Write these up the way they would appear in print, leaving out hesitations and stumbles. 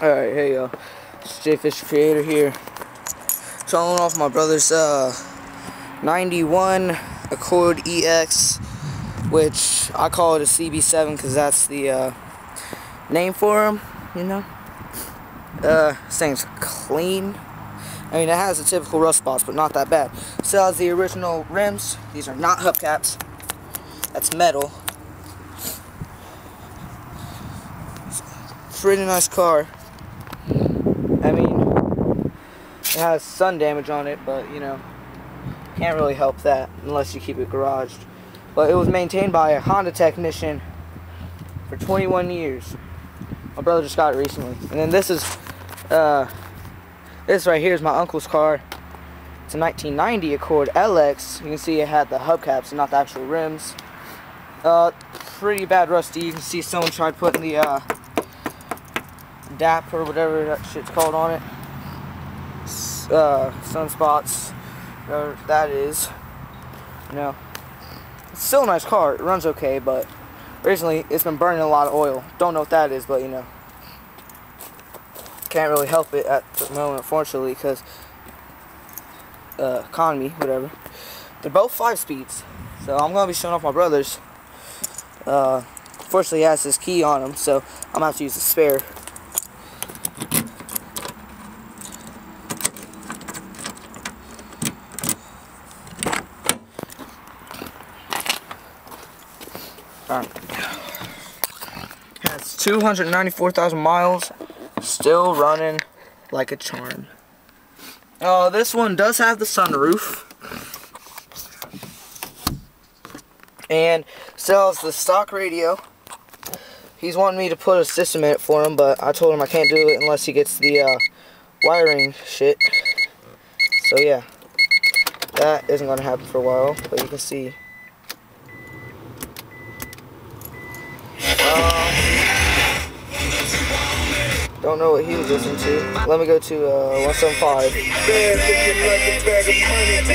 Alright, hey y'all, it's J-Fish Creator here. Showing off my brother's 91 Accord EX, which I call it a CB7 because that's the name for him, you know. This thing's clean. I mean, it has the typical rust spots, but not that bad. Still has the original rims. These are not hubcaps. That's metal. Pretty nice car. I mean, it has sun damage on it, but you know, can't really help that unless you keep it garaged. But it was maintained by a Honda technician for 21 years. My brother just got it recently. And then this is, this right here is my uncle's car. It's a 1990 Accord LX. You can see it had the hubcaps and not the actual rims. Pretty bad rusty. You can see someone tried putting the DAP or whatever that shit's called on it. Sunspots, whatever that is. You know, it's still a nice car. It runs okay, but recently it's been burning a lot of oil. Don't know what that is, but you know, can't really help it at the moment, unfortunately, because economy, whatever. They're both 5 speeds, so I'm gonna be showing off my brother's. Fortunately, he has his key on him, so I'm gonna have to use the spare. Has 294,000 miles, still running like a charm. This one does have the sunroof, and still has the stock radio. He's wanting me to put a system in it for him, but I told him I can't do it unless he gets the wiring shit. So yeah, that isn't going to happen for a while, but you can see. Don't know what he was listening to. Let me go to 175. Bad looking like a bag of money.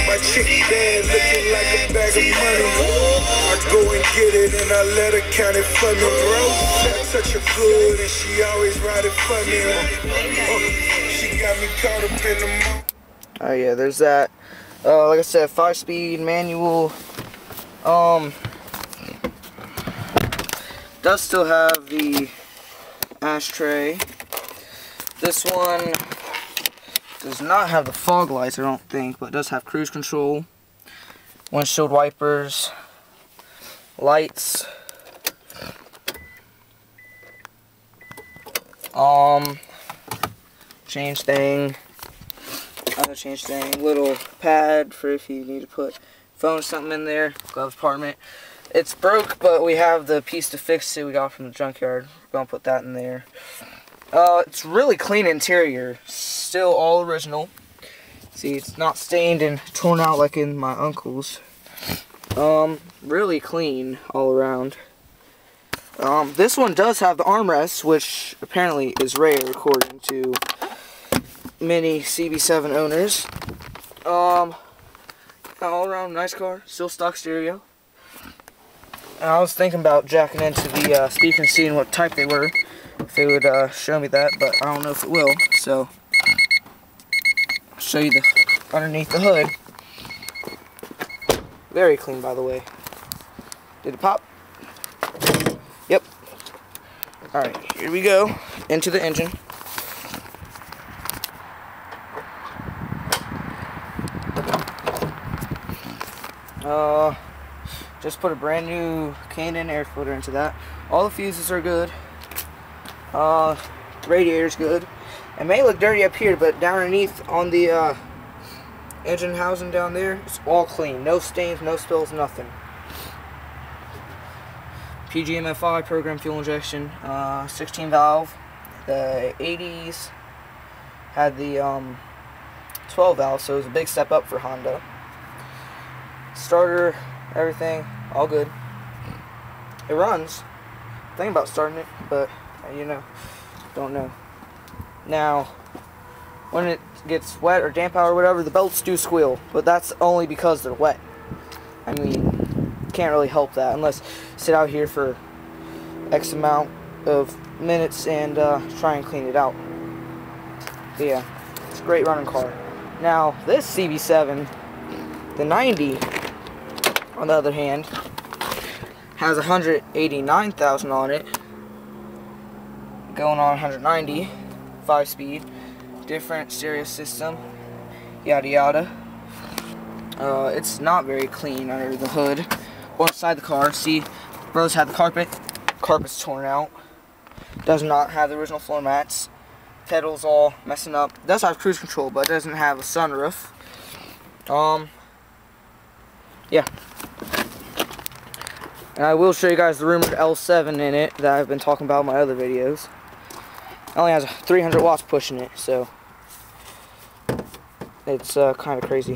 My chick bad looking like a bag of money. I go and get it and I let her count it for me, bro. That's such a good and she always ride it for me. She got me caught up in the moment. Oh yeah, there's that. Like I said, 5-speed manual. Does still have the ashtray. This one does not have the fog lights, I don't think, but it does have cruise control, windshield wipers, lights, change thing, other change thing, little pad for if you need to put phone or something in there, glove compartment. It's broke, but we have the piece to fix it we got from the junkyard. We're going to put that in there. It's really clean interior. Still all original. See, it's not stained and torn out like in my uncle's. Really clean all around. This one does have the armrest, which apparently is rare according to many CB7 owners. All around nice car. Still stock stereo. And I was thinking about jacking into the speaker and seeing what type they were, if it would show me that, but I don't know if it will, so I'll show you the underneath the hood. Very clean, by the way. Did it pop? Yep. Alright, here we go, into the engine. Just put a brand new Canon air filter into that. All the fuses are good. Radiator's good. It may look dirty up here, but down underneath on the engine housing down there, it's all clean. No stains, no spills, nothing. PGMFI, program fuel injection, 16 valve. The 80s had the 12 valve, so it was a big step up for Honda. Starter, everything, all good. It runs. Thinking about starting it, but you know, don't know. Now, when it gets wet or damp out or whatever, the belts do squeal, but that's only because they're wet. I mean, can't really help that unless you sit out here for X amount of minutes and try and clean it out. But yeah, it's a great running car. Now, this CB7, the 90, on the other hand, has 189,000 on it, going on 190, 5-speed, different stereo system, yada yada. It's not very clean under the hood or inside the car. See, bro's had the carpet's torn out, does not have the original floor mats, pedals all messing up. It does have cruise control, but it doesn't have a sunroof. Yeah. And I will show you guys the rumored L7 in it that I've been talking about in my other videos. It only has 300 watts pushing it, so it's kind of crazy.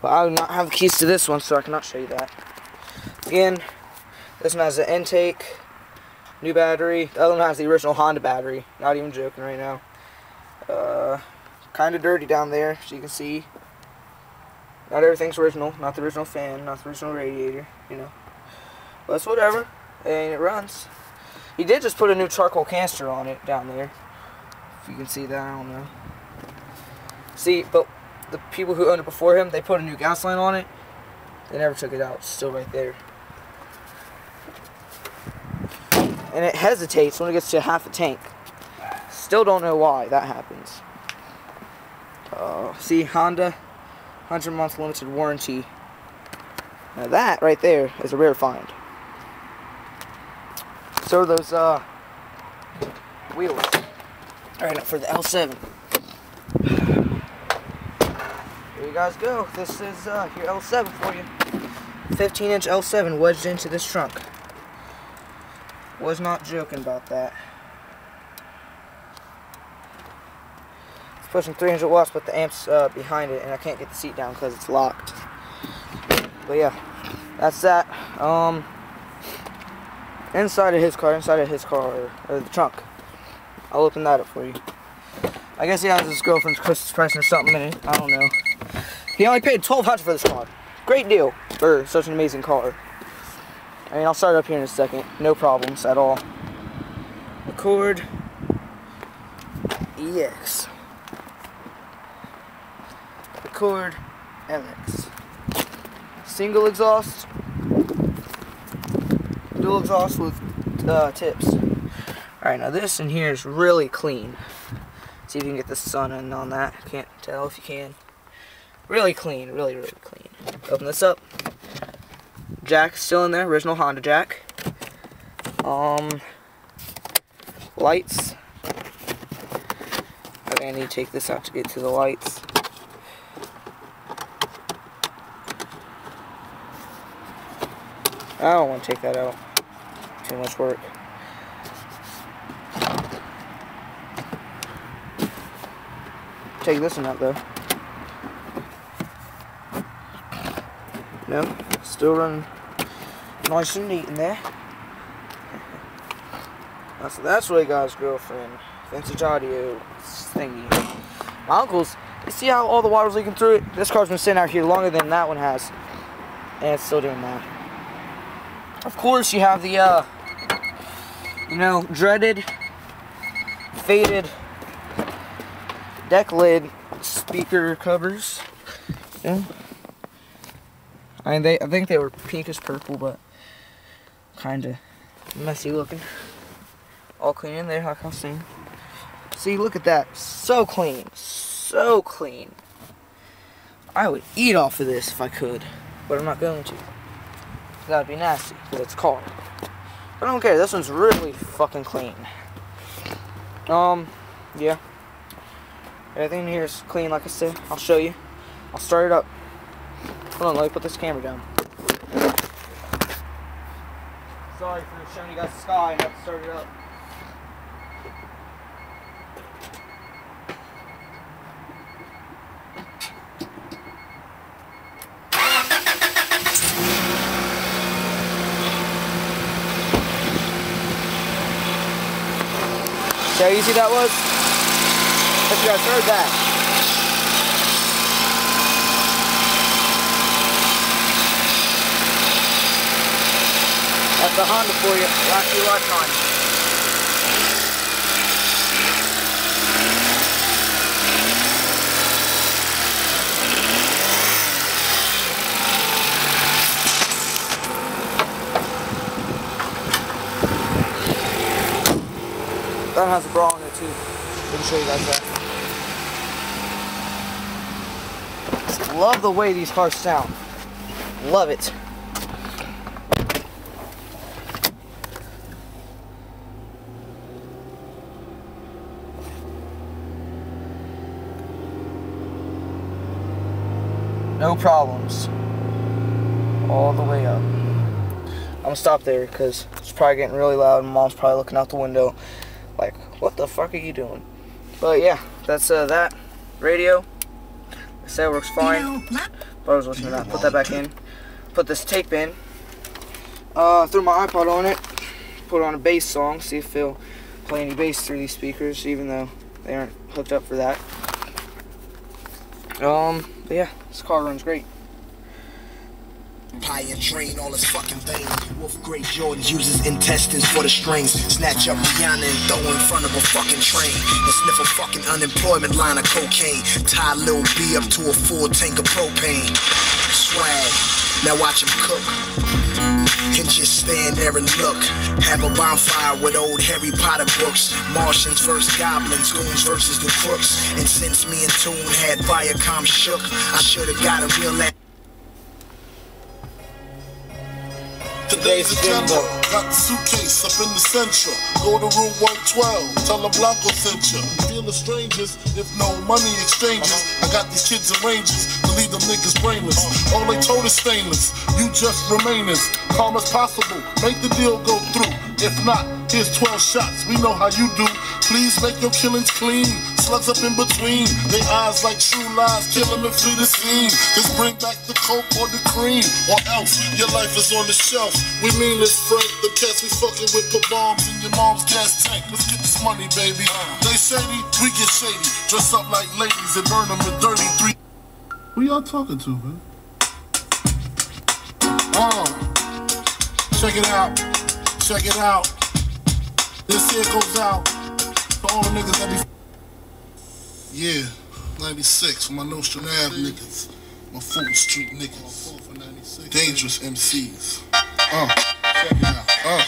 But I do not have the keys to this one, so I cannot show you that. Again, this one has an intake, new battery. The other one has the original Honda battery. Not even joking right now. Kind of dirty down there, so you can see. Not everything's original. Not the original fan, not the original radiator, you know. But it's whatever, and it runs. He did just put a new charcoal canister on it down there. If you can see that, I don't know. See, but the people who owned it before him, they put a new gas line on it. They never took it out. It's still right there. And it hesitates when it gets to half a tank. Still don't know why that happens. See, Honda, 100-month limited warranty. Now that right there is a rare find. So are those wheels. Alright, now for the L7. Here you guys go. This is your L7 for you. 15-inch L7 wedged into this trunk. Was not joking about that. It's pushing 300 watts, but the amp's behind it, and I can't get the seat down because it's locked. But yeah, that's that. Inside of his car, or the trunk. I'll open that up for you. I guess he has his girlfriend's Christmas present or something in it. I don't know. He only paid $1,200 for this car. Great deal for such an amazing car. I mean, I'll start it up here in a second. No problems at all. Accord EX. Accord MX. Single exhaust. Dual exhaust with tips. Alright, now this in here is really clean. See if you can get the sun in on that. Can't tell if you can. Really clean, really clean. Open this up. Jack still in there, original Honda jack. Lights. Okay, I need to take this out to get to the lights. I don't want to take that out. Too much work. Take this one out though. No, still running nice and neat in there. So that's what he got his girlfriend. Vintage audio thingy. My uncle's, you see how all the water's leaking through it? This car's been sitting out here longer than that one has. And it's still doing that. Of course you have the, you know, dreaded, faded deck lid speaker covers. Yeah. I mean, I think they were pinkish purple, but kind of messy looking. All clean in there, like I was saying. See, look at that. So clean. So clean. I would eat off of this if I could, but I'm not going to. That would be nasty, because it's car. But I don't care. This one's really fucking clean. Yeah. Everything in here is clean, like I said. I'll show you. I'll start it up. Hold on, let me put this camera down. Sorry for showing you guys the sky and have to start it up. See how easy that was? If you guys heard that. That's a Honda for you. Last year, lifetime. That has a bra on it too. Let me show you guys that. Love the way these cars sound. Love it. No problems. All the way up. I'm gonna stop there because it's probably getting really loud and Mom's probably looking out the window like, what the fuck are you doing? But yeah, that's that radio. I said it works fine. But I was listening to that. Put that back in. Put this tape in. Threw my iPod on it. Put on a bass song. See if it'll play any bass through these speakers, even though they aren't hooked up for that. But yeah, this car runs great. Pie and train all his fucking veins. Wolf Grey Jordan uses intestines for the strings. Snatch up Rihanna and throw in front of a fucking train. And sniff a fucking unemployment line of cocaine. Tie Lil B up to a full tank of propane. Swag, now watch him cook. And just stand there and look. Have a bonfire with old Harry Potter books. Martians versus goblins, goons versus the crooks. And since me and Toon had Viacom shook, I should've got a real Today's agenda, got the suitcase up in the central. Go to room 112, tell them Blanco sent you. Feel the strangers, if no money exchanges. I got these kids in ranges, to leave them niggas brainless. All they told is stainless, you just remainers. Calm as possible, make the deal go through. If not, here's 12 shots, we know how you do. Please make your killings clean. Slugs up in between, they eyes like true lies, kill them and flee the scene. Just bring back the coke or the cream, or else your life is on the shelf. We mean this, Frank, the cats we fucking with put bombs in your mom's gas tank. Let's get this money, baby. They shady, we get shady. Dress up like ladies and burn them in dirty three. Who y'all talking to, man? Check it out, check it out. This here goes out for all the niggas that be. Yeah, 96 for my Nostrand Ave niggas, my Fulton Street niggas, dangerous MCs. Check it out.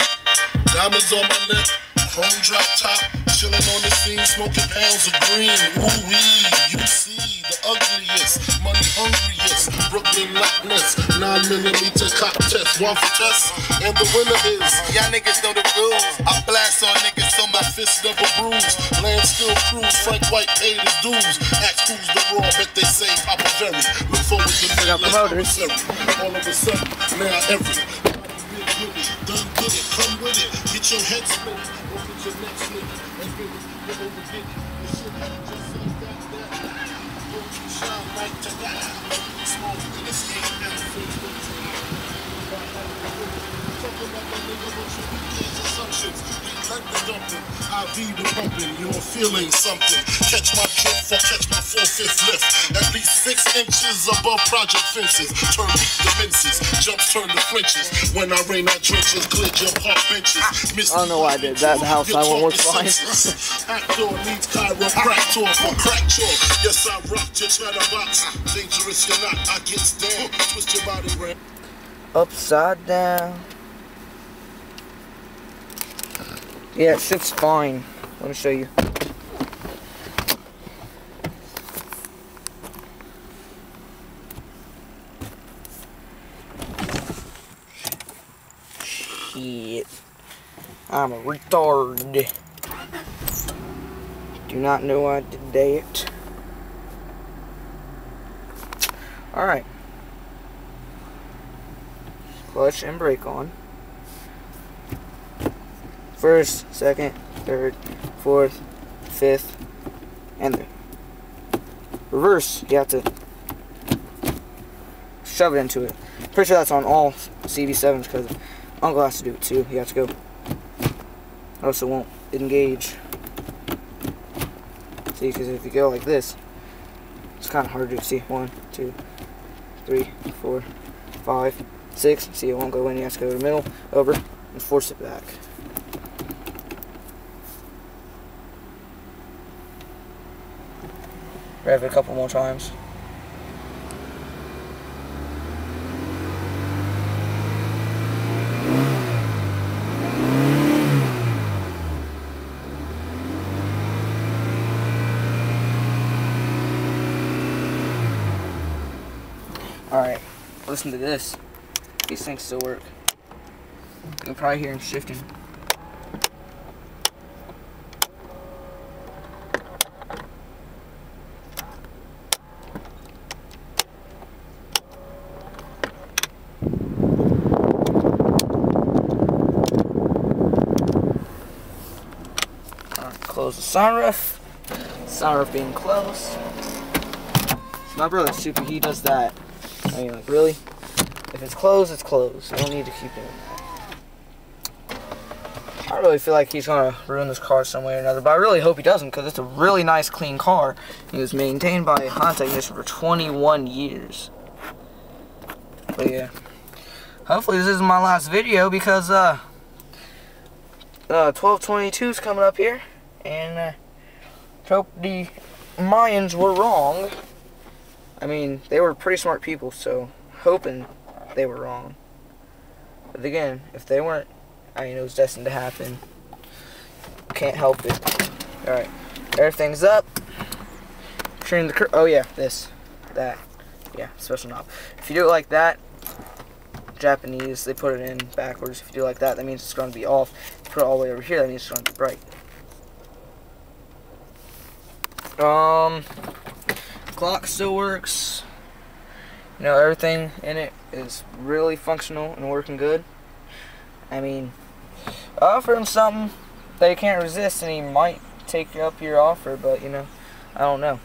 Diamonds on my neck, chrome drop top, chillin' on the scene, smoking pounds of green. Ooh wee, you see the ugliest, money hungriest, Brooklyn Loch-Ness, 9mm cop test, one for test, and the winner is. Y'all niggas know the rules. I blast on niggas so my fists never bruise. Land still cruise, Frank White paid his dues. Ask who's the raw, bet they say Papa Very. Look forward to me, like promoters. All of a sudden, now every. Done get it, come with it, get your head split, or get your neck slit, and get it, overget it. This shit happen just like that. Don't you shine like to that. Smoke to the skin and the face with the talking about that nigga, but you weekends assumptions. Like the dumping, I be the pumping, you're feeling something. Catch my drift or catch my 4/5 lift. At least 6 inches above project fences. Turn deep dimensions, jumps turn to flinches. When I rain out trenches, cleared your park benches. I don't know why I did that. The house I won't work fine. Actor needs chiropractor for crack jaw. Yes, I rocked your chatterbox. Dangerous, you're not. I get down. Twist your body around. Upside down. Yeah, it sits fine. Let me show you. Shit. I'm a retard. Do not know I did that. Alright. Clutch and brake on. First, second, third, fourth, fifth, and then reverse. You have to shove it into it. Pretty sure that's on all CB7s because Uncle has to do it too. You have to go, or else it won't engage. See, because if you go like this, it's kind of hard to see. 1, 2, 3, 4, 5, 6. See, it won't go in. You have to go to the middle, over, and force it back. Rev it a couple more times. Alright, listen to this. These things still work. You can probably hear them shifting. Close the sunroof. Sunroof being closed. My brother's super, he does that. I mean, like, really? If it's closed, it's closed. You don't need to keep doing that. I really feel like he's gonna ruin this car some way or another, but I really hope he doesn't, because it's a really nice, clean car. It was maintained by a Honda technician for 21 years. But yeah. Hopefully this isn't my last video, because 12/22 is coming up here. And hope the Mayans were wrong. I mean, they were pretty smart people, so hoping they were wrong. But again, if they weren't, I mean, it was destined to happen. Can't help it. Alright, everything's up. Turn the oh yeah, that, yeah, special knob. If you do it like that, Japanese, they put it in backwards. If you do it like that, that means it's going to be off. If you put it all the way over here, that means it's going to be bright. Clock still works. You know, everything in it is really functional and working good. I mean, offer him something that he can't resist, and he might take up your offer, but you know, I don't know.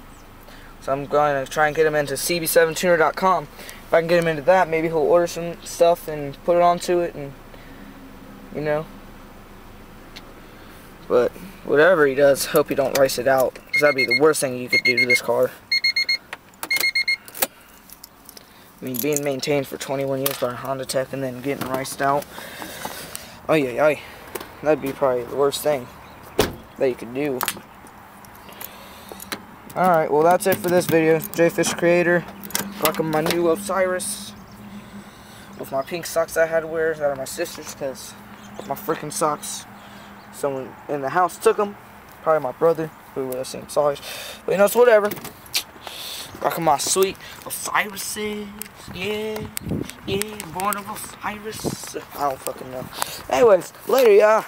So I'm going to try and get him into CB7tuner.com. If I can get him into that, maybe he'll order some stuff and put it onto it, and you know. But whatever he does, hope he don't rice it out, because that'd be the worst thing you could do to this car. I mean, being maintained for 21 years by a Honda Tech and then getting riced out. Oh yeah, that'd be probably the worst thing that you could do. Alright, well that's it for this video. J-Fish Creator. Rocking my new Osiris with my pink socks I had to wear that are my sister's, because my freaking socks, someone in the house took them. Probably my brother, who wear the same size. But you know, it's whatever. Rocking my sweet Osiris's. Yeah, born of Osiris. I don't fucking know. Anyways, later, y'all.